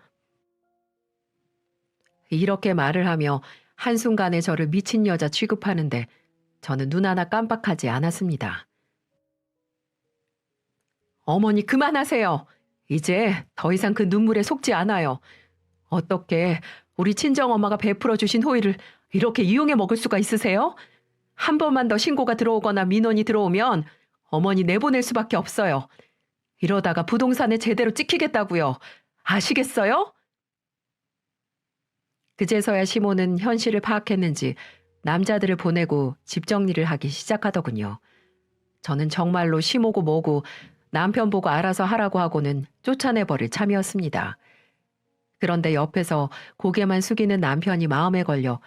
이렇게 말을 하며 한순간에 저를 미친 여자 취급하는데 저는 눈 하나 깜빡하지 않았습니다. 어머니 그만하세요. 이제 더 이상 그 눈물에 속지 않아요. 어떻게 우리 친정엄마가 베풀어 주신 호의를 이렇게 이용해 먹을 수가 있으세요? 한 번만 더 신고가 들어오거나 민원이 들어오면 어머니 내보낼 수밖에 없어요. 이러다가 부동산에 제대로 찍히겠다고요. 아시겠어요? 그제서야 시모는 현실을 파악했는지 남자들을 보내고 집 정리를 하기 시작하더군요. 저는 정말로 시모고 뭐고 남편 보고 알아서 하라고 하고는 쫓아내버릴 참이었습니다. 그런데 옆에서 고개만 숙이는 남편이 마음에 걸려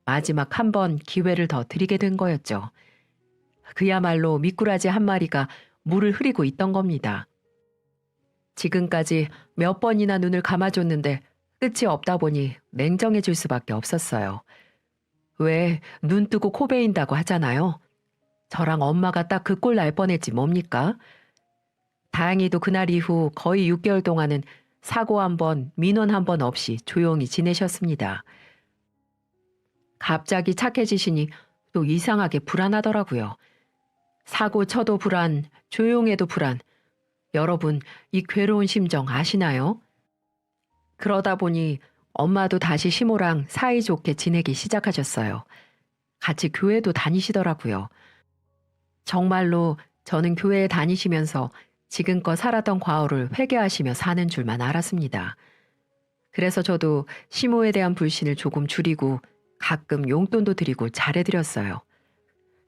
마지막 한 번 기회를 더 드리게 된 거였죠. 그야말로 미꾸라지 한 마리가 물을 흐리고 있던 겁니다. 지금까지 몇 번이나 눈을 감아줬는데 끝이 없다 보니 냉정해질 수밖에 없었어요. 왜 눈 뜨고 코 베인다고 하잖아요. 저랑 엄마가 딱 그 꼴 날 뻔했지 뭡니까? 다행히도 그날 이후 거의 6개월 동안은 사고 한 번, 민원 한 번 없이 조용히 지내셨습니다. 갑자기 착해지시니 또 이상하게 불안하더라고요. 사고 쳐도 불안, 조용해도 불안. 여러분, 이 괴로운 심정 아시나요? 그러다 보니 엄마도 다시 시모랑 사이좋게 지내기 시작하셨어요. 같이 교회도 다니시더라고요. 정말로 저는 교회에 다니시면서 지금껏 살았던 과오를 회개하시며 사는 줄만 알았습니다. 그래서 저도 시모에 대한 불신을 조금 줄이고 가끔 용돈도 드리고 잘해드렸어요.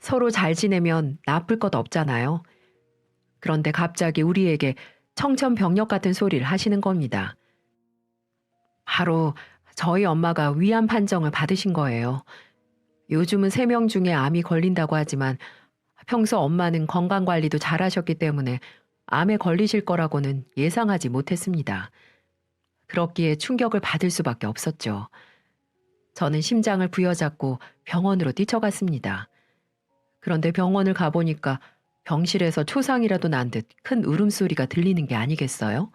서로 잘 지내면 나쁠 것 없잖아요. 그런데 갑자기 우리에게 청천벽력 같은 소리를 하시는 겁니다. 바로 저희 엄마가 위암 판정을 받으신 거예요. 요즘은 3명 중에 암이 걸린다고 하지만 평소 엄마는 건강관리도 잘하셨기 때문에 암에 걸리실 거라고는 예상하지 못했습니다. 그렇기에 충격을 받을 수밖에 없었죠. 저는 심장을 부여잡고 병원으로 뛰쳐갔습니다. 그런데 병원을 가보니까 병실에서 초상이라도 난 듯 큰 울음소리가 들리는 게 아니겠어요?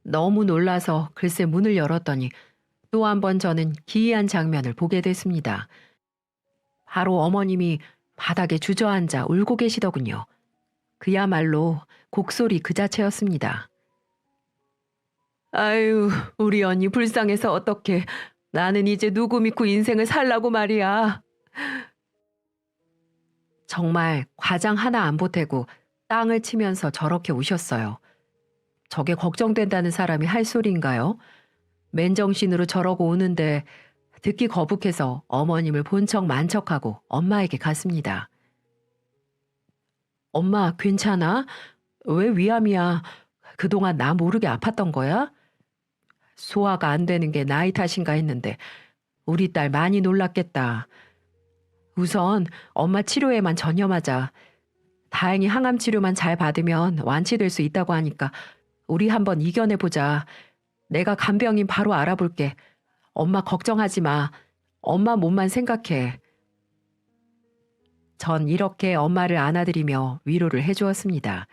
너무 놀라서 글쎄 문을 열었더니 또 한 번 저는 기이한 장면을 보게 됐습니다. 바로 어머님이 바닥에 주저앉아 울고 계시더군요. 그야말로 곡소리 그 자체였습니다. 아유, 우리 언니 불쌍해서 어떡해. 나는 이제 누구 믿고 인생을 살라고 말이야. 정말 과장 하나 안 보태고 땅을 치면서 저렇게 우셨어요. 저게 걱정된다는 사람이 할 소리인가요? 맨정신으로 저러고 우는데 듣기 거북해서 어머님을 본 척 만척하고 엄마에게 갔습니다. 엄마 괜찮아? 왜 위암이야? 그동안 나 모르게 아팠던 거야? 소화가 안 되는 게 나이 탓인가 했는데 우리 딸 많이 놀랐겠다. 우선 엄마 치료에만 전념하자. 다행히 항암 치료만 잘 받으면 완치될 수 있다고 하니까 우리 한번 이겨내보자. 내가 간병인 바로 알아볼게. 엄마 걱정하지 마. 엄마 몸만 생각해. 전 이렇게 엄마를 안아드리며 위로를 해주었습니다.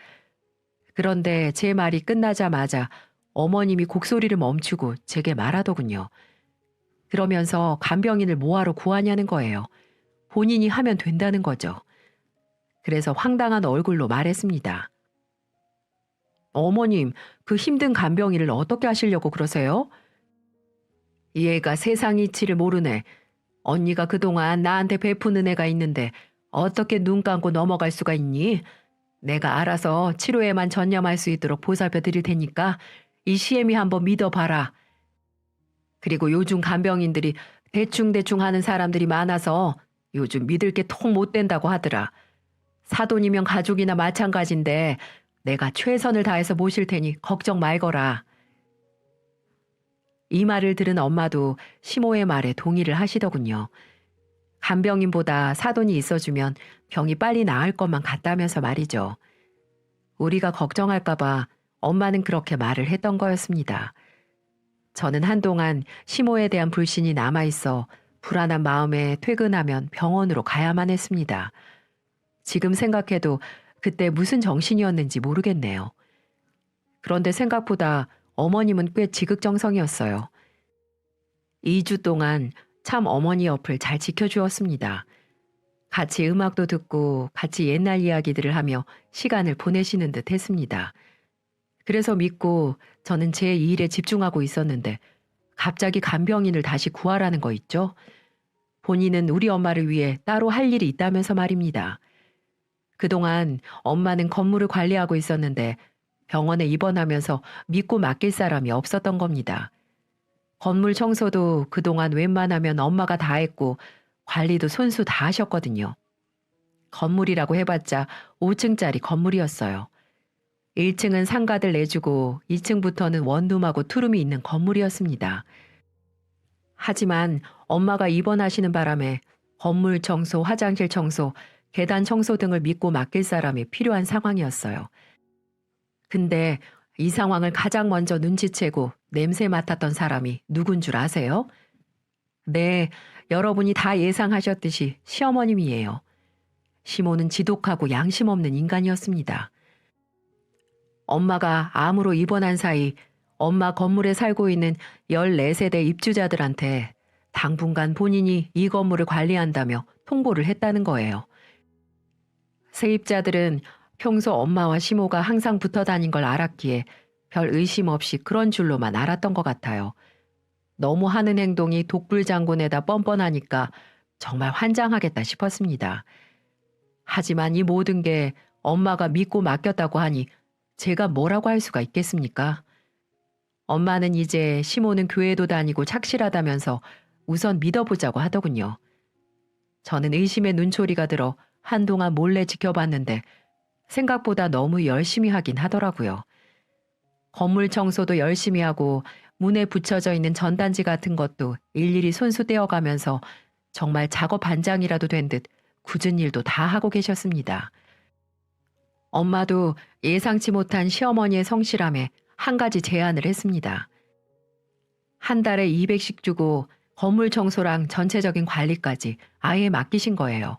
그런데 제 말이 끝나자마자 어머님이 곡소리를 멈추고 제게 말하더군요. 그러면서 간병인을 뭐하러 구하냐는 거예요. 본인이 하면 된다는 거죠. 그래서 황당한 얼굴로 말했습니다. 어머님, 그 힘든 간병인을 어떻게 하시려고 그러세요? 얘가 세상 이치를 모르네. 언니가 그동안 나한테 베푼 은혜가 있는데 어떻게 눈 감고 넘어갈 수가 있니? 내가 알아서 치료에만 전념할 수 있도록 보살펴 드릴 테니까 이 시애미 한번 믿어봐라. 그리고 요즘 간병인들이 대충대충 하는 사람들이 많아서 요즘 믿을 게 통 못 된다고 하더라. 사돈이면 가족이나 마찬가지인데 내가 최선을 다해서 모실 테니 걱정 말거라. 이 말을 들은 엄마도 시모의 말에 동의를 하시더군요. 간병인보다 사돈이 있어주면 병이 빨리 나을 것만 같다면서 말이죠. 우리가 걱정할까봐 엄마는 그렇게 말을 했던 거였습니다. 저는 한동안 시모에 대한 불신이 남아있어 불안한 마음에 퇴근하면 병원으로 가야만 했습니다. 지금 생각해도 그때 무슨 정신이었는지 모르겠네요. 그런데 생각보다 어머님은 꽤 지극정성이었어요. 2주 동안 참 어머니 옆을 잘 지켜주었습니다. 같이 음악도 듣고 같이 옛날 이야기들을 하며 시간을 보내시는 듯 했습니다. 그래서 믿고 저는 제 일에 집중하고 있었는데 갑자기 간병인을 다시 구하라는 거 있죠? 본인은 우리 엄마를 위해 따로 할 일이 있다면서 말입니다. 그동안 엄마는 건물을 관리하고 있었는데 병원에 입원하면서 믿고 맡길 사람이 없었던 겁니다. 건물 청소도 그동안 웬만하면 엄마가 다 했고 관리도 손수 다 하셨거든요. 건물이라고 해봤자 5층짜리 건물이었어요. 1층은 상가들 내주고 2층부터는 원룸하고 투룸이 있는 건물이었습니다. 하지만 엄마가 입원하시는 바람에 건물 청소, 화장실 청소, 계단 청소 등을 믿고 맡길 사람이 필요한 상황이었어요. 근데 이 상황을 가장 먼저 눈치채고 냄새 맡았던 사람이 누군 줄 아세요? 네, 여러분이 다 예상하셨듯이 시어머님이에요. 시모는 지독하고 양심 없는 인간이었습니다. 엄마가 암으로 입원한 사이 엄마 건물에 살고 있는 14세대 입주자들한테 당분간 본인이 이 건물을 관리한다며 통보를 했다는 거예요. 세입자들은 평소 엄마와 시모가 항상 붙어 다닌 걸 알았기에 별 의심 없이 그런 줄로만 알았던 것 같아요. 너무 하는 행동이 독불장군에다 뻔뻔하니까 정말 환장하겠다 싶었습니다. 하지만 이 모든 게 엄마가 믿고 맡겼다고 하니 제가 뭐라고 할 수가 있겠습니까? 엄마는 이제 시모는 교회도 다니고 착실하다면서 우선 믿어보자고 하더군요. 저는 의심의 눈초리가 들어 한동안 몰래 지켜봤는데 생각보다 너무 열심히 하긴 하더라고요. 건물 청소도 열심히 하고 문에 붙여져 있는 전단지 같은 것도 일일이 손수 떼어가면서 정말 작업 반장이라도 된 듯 굳은 일도 다 하고 계셨습니다. 엄마도 예상치 못한 시어머니의 성실함에 한 가지 제안을 했습니다. 한 달에 200씩 주고 건물 청소랑 전체적인 관리까지 아예 맡기신 거예요.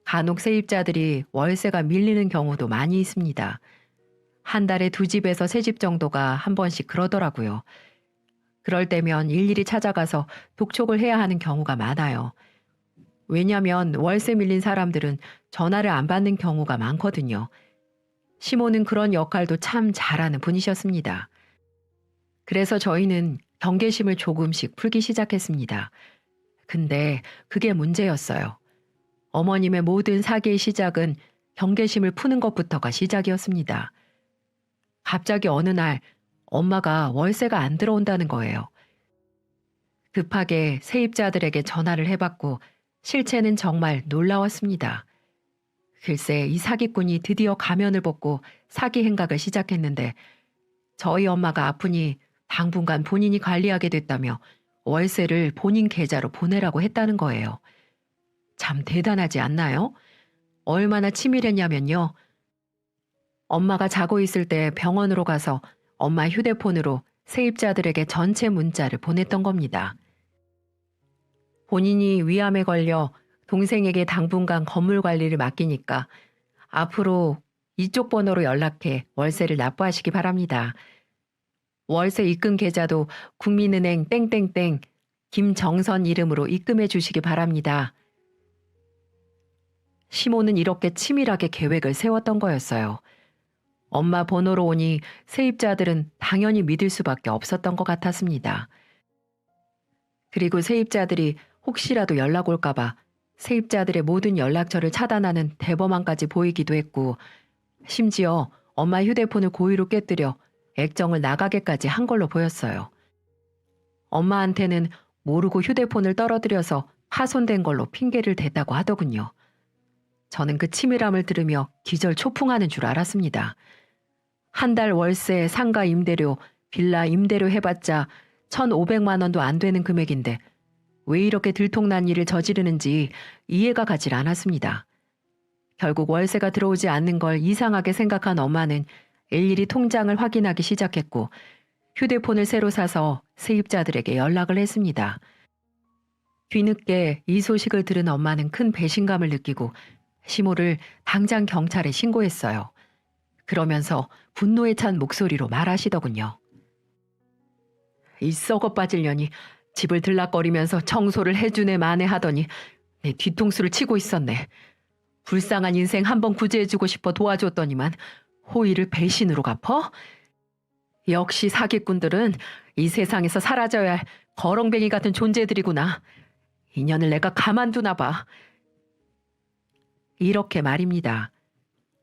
간혹 세입자들이 월세가 밀리는 경우도 많이 있습니다. 한 달에 2집에서 3집 정도가 한 번씩 그러더라고요. 그럴 때면 일일이 찾아가서 독촉을 해야 하는 경우가 많아요. 왜냐면 월세 밀린 사람들은 전화를 안 받는 경우가 많거든요. 시모는 그런 역할도 참 잘하는 분이셨습니다. 그래서 저희는 경계심을 조금씩 풀기 시작했습니다. 근데 그게 문제였어요. 어머님의 모든 사기의 시작은 경계심을 푸는 것부터가 시작이었습니다. 갑자기 어느 날 엄마가 월세가 안 들어온다는 거예요. 급하게 세입자들에게 전화를 해봤고 실체는 정말 놀라웠습니다. 글쎄 이 사기꾼이 드디어 가면을 벗고 사기 행각을 시작했는데 저희 엄마가 아프니 당분간 본인이 관리하게 됐다며 월세를 본인 계좌로 보내라고 했다는 거예요. 참 대단하지 않나요? 얼마나 치밀했냐면요. 엄마가 자고 있을 때 병원으로 가서 엄마 휴대폰으로 세입자들에게 전체 문자를 보냈던 겁니다. 본인이 위암에 걸려 동생에게 당분간 건물 관리를 맡기니까 앞으로 이쪽 번호로 연락해 월세를 납부하시기 바랍니다. 월세 입금 계좌도 국민은행 땡땡땡 김정선 이름으로 입금해 주시기 바랍니다. 시모는 이렇게 치밀하게 계획을 세웠던 거였어요. 엄마 번호로 오니 세입자들은 당연히 믿을 수밖에 없었던 것 같았습니다. 그리고 세입자들이 혹시라도 연락 올까봐 세입자들의 모든 연락처를 차단하는 대범함까지 보이기도 했고, 심지어 엄마 휴대폰을 고의로 깨뜨려 액정을 나가게까지 한 걸로 보였어요. 엄마한테는 모르고 휴대폰을 떨어뜨려서 파손된 걸로 핑계를 댔다고 하더군요. 저는 그 치밀함을 들으며 기절 초풍하는 줄 알았습니다. 한 달 월세, 상가 임대료, 빌라 임대료 해봤자 1,500만 원도 안 되는 금액인데 왜 이렇게 들통난 일을 저지르는지 이해가 가질 않았습니다. 결국 월세가 들어오지 않는 걸 이상하게 생각한 엄마는 일일이 통장을 확인하기 시작했고, 휴대폰을 새로 사서 세입자들에게 연락을 했습니다. 뒤늦게 이 소식을 들은 엄마는 큰 배신감을 느끼고 시모를 당장 경찰에 신고했어요. 그러면서 분노에 찬 목소리로 말하시더군요. 이 썩어 빠질 년이 집을 들락거리면서 청소를 해주네 마네 하더니 내 뒤통수를 치고 있었네. 불쌍한 인생 한번 구제해주고 싶어 도와줬더니만 호의를 배신으로 갚어? 역시 사기꾼들은 이 세상에서 사라져야 할 거렁뱅이 같은 존재들이구나. 인연을 내가 가만두나 봐. 이렇게 말입니다.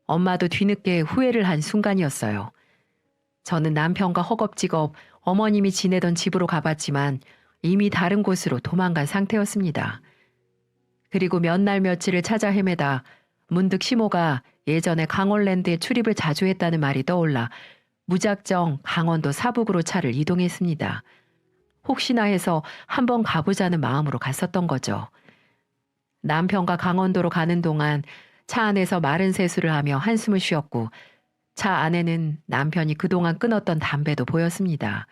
엄마도 뒤늦게 후회를 한 순간이었어요. 저는 남편과 허겁지겁 어머님이 지내던 집으로 가봤지만 이미 다른 곳으로 도망간 상태였습니다. 그리고 몇 날 며칠을 찾아 헤매다 문득 시모가 예전에 강원랜드에 출입을 자주 했다는 말이 떠올라 무작정 강원도 사북으로 차를 이동했습니다. 혹시나 해서 한번 가보자는 마음으로 갔었던 거죠. 남편과 강원도로 가는 동안 차 안에서 마른 세수를 하며 한숨을 쉬었고, 차 안에는 남편이 그동안 끊었던 담배도 보였습니다.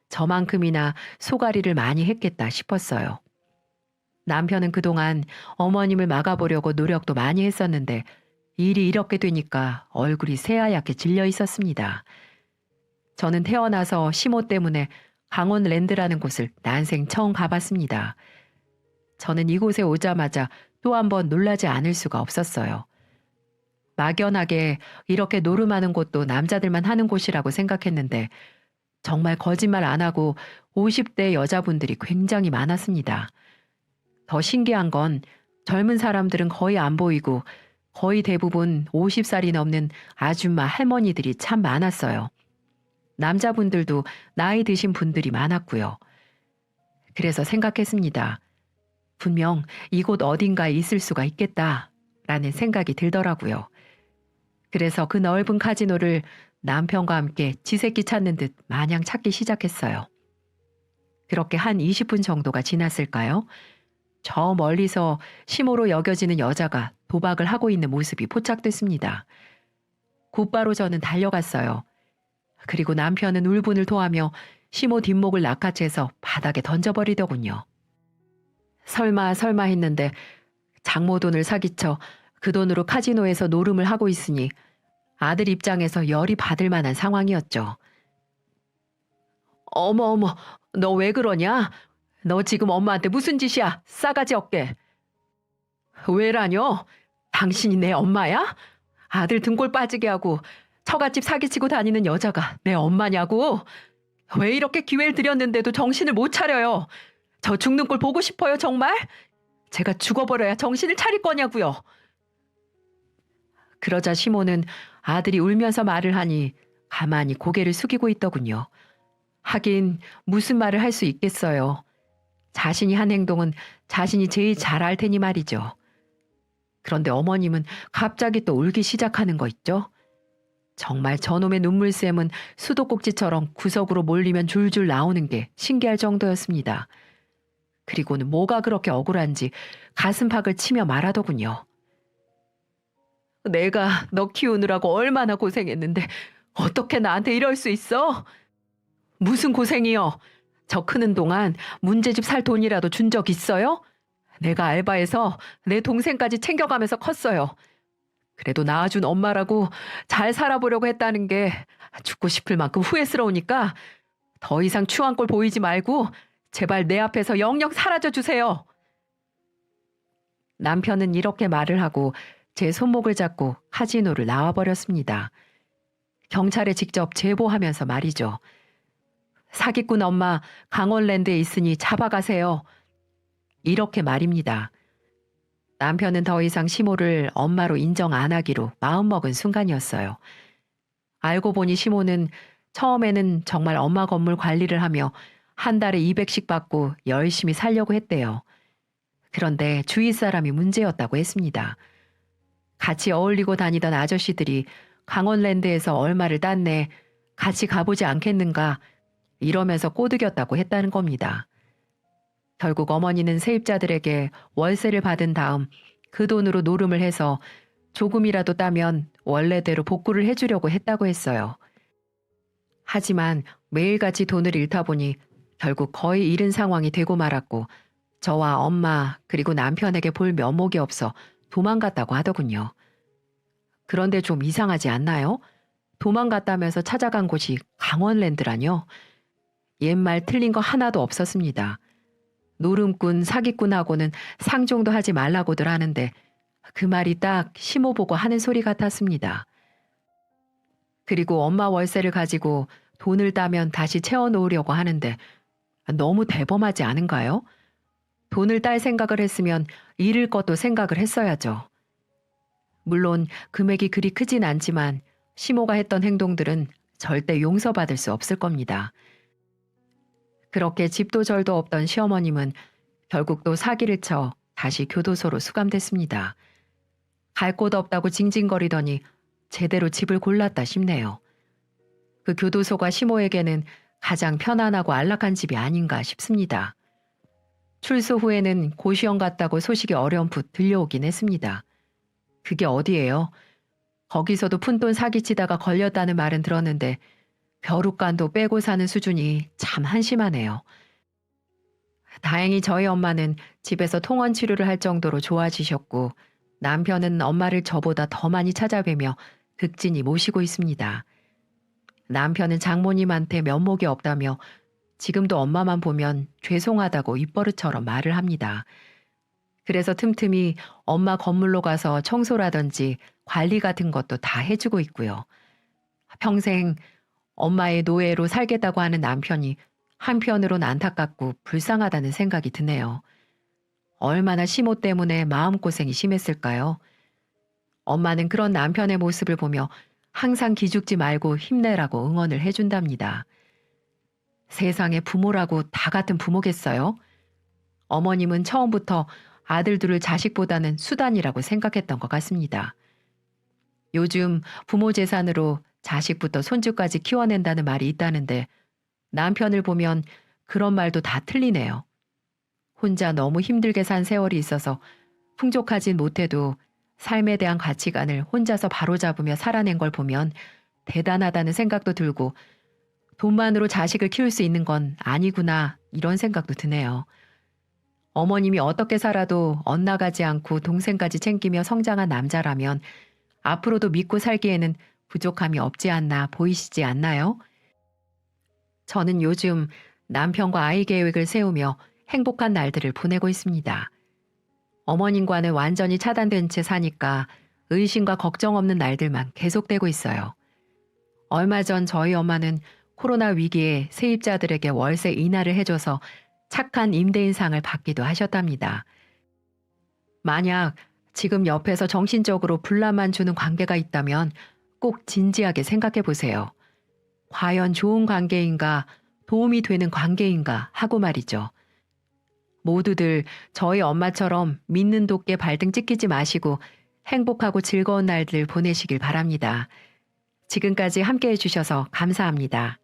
저만큼이나 소가리를 많이 했겠다 싶었어요. 남편은 그동안 어머님을 막아보려고 노력도 많이 했었는데 일이 이렇게 되니까 얼굴이 새하얗게 질려 있었습니다. 저는 태어나서 시모 때문에 강원랜드라는 곳을 난생 처음 가봤습니다. 저는 이곳에 오자마자 또 한 번 놀라지 않을 수가 없었어요. 막연하게 이렇게 노름하는 곳도 남자들만 하는 곳이라고 생각했는데 정말 거짓말 안 하고 50대 여자분들이 굉장히 많았습니다. 더 신기한 건 젊은 사람들은 거의 안 보이고 거의 대부분 50살이 넘는 아줌마 할머니들이 참 많았어요. 남자분들도 나이 드신 분들이 많았고요. 그래서 생각했습니다. 분명 이곳 어딘가에 있을 수가 있겠다라는 생각이 들더라고요. 그래서 그 넓은 카지노를 남편과 함께 쥐새끼 찾는 듯 마냥 찾기 시작했어요. 그렇게 한 20분 정도가 지났을까요? 저 멀리서 시모로 여겨지는 여자가 도박을 하고 있는 모습이 포착됐습니다. 곧바로 저는 달려갔어요. 그리고 남편은 울분을 토하며 시모 뒷목을 낚아채서 바닥에 던져버리더군요. 설마 했는데 장모 돈을 사기쳐 그 돈으로 카지노에서 노름을 하고 있으니 아들 입장에서 열이 받을 만한 상황이었죠. 어머, 너 왜 그러냐? 너 지금 엄마한테 무슨 짓이야? 싸가지 없게. 왜라뇨? 당신이 내 엄마야? 아들 등골 빠지게 하고 처갓집 사기치고 다니는 여자가 내 엄마냐고? 왜 이렇게 기회를 드렸는데도 정신을 못 차려요? 저 죽는 꼴 보고 싶어요, 정말? 제가 죽어버려야 정신을 차릴 거냐고요. 그러자 시모는 아들이 울면서 말을 하니 가만히 고개를 숙이고 있더군요. 하긴 무슨 말을 할 수 있겠어요. 자신이 한 행동은 자신이 제일 잘 알 테니 말이죠. 그런데 어머님은 갑자기 또 울기 시작하는 거 있죠? 정말 저놈의 눈물샘은 수도꼭지처럼 구석으로 몰리면 줄줄 나오는 게 신기할 정도였습니다. 그리고는 뭐가 그렇게 억울한지 가슴팍을 치며 말하더군요. 내가 너 키우느라고 얼마나 고생했는데 어떻게 나한테 이럴 수 있어? 무슨 고생이요? 저 크는 동안 문제집 살 돈이라도 준 적 있어요? 내가 알바해서 내 동생까지 챙겨가면서 컸어요. 그래도 낳아준 엄마라고 잘 살아보려고 했다는 게 죽고 싶을 만큼 후회스러우니까 더 이상 추한 꼴 보이지 말고 제발 내 앞에서 영영 사라져 주세요. 남편은 이렇게 말을 하고 제 손목을 잡고 카지노를 나와버렸습니다. 경찰에 직접 제보하면서 말이죠. 사기꾼 엄마 강원랜드에 있으니 잡아가세요. 이렇게 말입니다. 남편은 더 이상 시모를 엄마로 인정 안 하기로 마음먹은 순간이었어요. 알고 보니 시모는 처음에는 정말 엄마 건물 관리를 하며 한 달에 200씩 받고 열심히 살려고 했대요. 그런데 주위 사람이 문제였다고 했습니다. 같이 어울리고 다니던 아저씨들이 강원랜드에서 얼마를 땄네, 같이 가보지 않겠는가 이러면서 꼬드겼다고 했다는 겁니다. 결국 어머니는 세입자들에게 월세를 받은 다음 그 돈으로 노름을 해서 조금이라도 따면 원래대로 복구를 해주려고 했다고 했어요. 하지만 매일같이 돈을 잃다 보니 결국 거의 잃은 상황이 되고 말았고 저와 엄마 그리고 남편에게 볼 면목이 없어 도망갔다고 하더군요. 그런데 좀 이상하지 않나요? 도망갔다면서 찾아간 곳이 강원랜드라뇨? 옛말 틀린 거 하나도 없었습니다. 노름꾼, 사기꾼하고는 상종도 하지 말라고들 하는데 그 말이 딱 시모 보고 하는 소리 같았습니다. 그리고 엄마 월세를 가지고 돈을 따면 다시 채워놓으려고 하는데 너무 대범하지 않은가요? 돈을 딸 생각을 했으면 잃을 것도 생각을 했어야죠. 물론 금액이 그리 크진 않지만 시모가 했던 행동들은 절대 용서받을 수 없을 겁니다. 그렇게 집도 절도 없던 시어머님은 결국 또 사기를 쳐 다시 교도소로 수감됐습니다. 갈 곳 없다고 징징거리더니 제대로 집을 골랐다 싶네요. 그 교도소가 시모에게는 가장 편안하고 안락한 집이 아닌가 싶습니다. 출소 후에는 고시원 갔다고 소식이 어렴풋 들려오긴 했습니다. 그게 어디예요? 거기서도 푼돈 사기치다가 걸렸다는 말은 들었는데 벼룩간도 빼고 사는 수준이 참 한심하네요. 다행히 저희 엄마는 집에서 통원 치료를 할 정도로 좋아지셨고 남편은 엄마를 저보다 더 많이 찾아뵈며 극진히 모시고 있습니다. 남편은 장모님한테 면목이 없다며 지금도 엄마만 보면 죄송하다고 입버릇처럼 말을 합니다. 그래서 틈틈이 엄마 건물로 가서 청소라든지 관리 같은 것도 다 해주고 있고요. 평생 엄마의 노예로 살겠다고 하는 남편이 한편으론 안타깝고 불쌍하다는 생각이 드네요. 얼마나 시모 때문에 마음고생이 심했을까요? 엄마는 그런 남편의 모습을 보며 항상 기죽지 말고 힘내라고 응원을 해준답니다. 세상에 부모라고 다 같은 부모겠어요? 어머님은 처음부터 아들들을 자식보다는 수단이라고 생각했던 것 같습니다. 요즘 부모 재산으로 자식부터 손주까지 키워낸다는 말이 있다는데 남편을 보면 그런 말도 다 틀리네요. 혼자 너무 힘들게 산 세월이 있어서 풍족하진 못해도 삶에 대한 가치관을 혼자서 바로잡으며 살아낸 걸 보면 대단하다는 생각도 들고 돈만으로 자식을 키울 수 있는 건 아니구나 이런 생각도 드네요. 어머님이 어떻게 살아도 엇나가지 않고 동생까지 챙기며 성장한 남자라면 앞으로도 믿고 살기에는 부족함이 없지 않나 보이시지 않나요? 저는 요즘 남편과 아이 계획을 세우며 행복한 날들을 보내고 있습니다. 어머님과는 완전히 차단된 채 사니까 의심과 걱정 없는 날들만 계속되고 있어요. 얼마 전 저희 엄마는 코로나 위기에 세입자들에게 월세 인하를 해줘서 착한 임대인상을 받기도 하셨답니다. 만약 지금 옆에서 정신적으로 분란만 주는 관계가 있다면 꼭 진지하게 생각해 보세요. 과연 좋은 관계인가, 도움이 되는 관계인가 하고 말이죠. 모두들 저희 엄마처럼 믿는 도끼에 발등 찍히지 마시고 행복하고 즐거운 날들 보내시길 바랍니다. 지금까지 함께해 주셔서 감사합니다.